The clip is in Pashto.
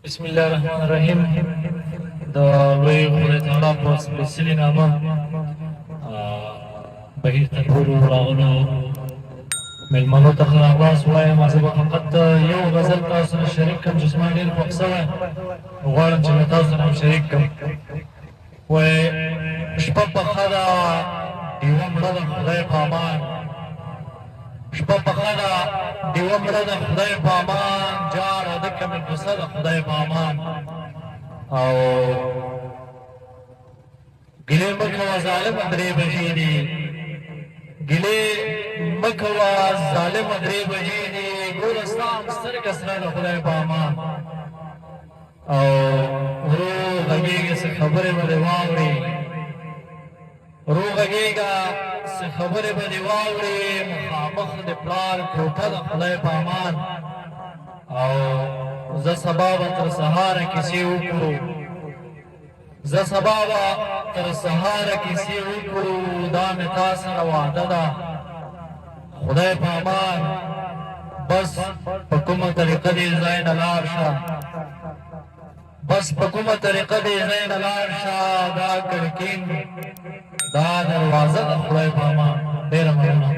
بسم الله الرحمن الرحیم. د لوی خدای تعالی په سپېڅلې نامه بهیر ته ټولو راغلو مېلمنو ته ښه راغلاست وایم. زه به فقط یو غزل تاسو سره شریک کړم چې زما ډېر خوښ شوی، غواړم چې له تاسو سره هم شریک کړم. وایي شپه پخه ده ډېوه مړه ده خدای په امان، شپه پخه ده ډېوه مړه ده خدای په امان، جاره ده که مې کوڅه ده خدای په امان. او ګلې مه کوه ظالمه 3 بجې دي، ګلې مه کوه ظالمه 3 بجې دي، ګوره ستا هم سترګه سره ده خدای په امان. او ورو غږېږه څه خبرې به دې واورې، ورو غږېږه څه خبرې به دې واورې، مخامخ د پلار کوټه ده خدای په امان. او زه سبا به تر سهاره کیسې وکړو، زه سبا به تر سهاره کیسې وکړو، دا مې تا سره وعده ده خدای په امان. بس په کومه طریقه دې ځای نه لاړ شه، بس په کومه طریقه دې ځای نه لاړ شه، دا کړکۍ دا دروازه ده خدای په امان. ډېره مننه.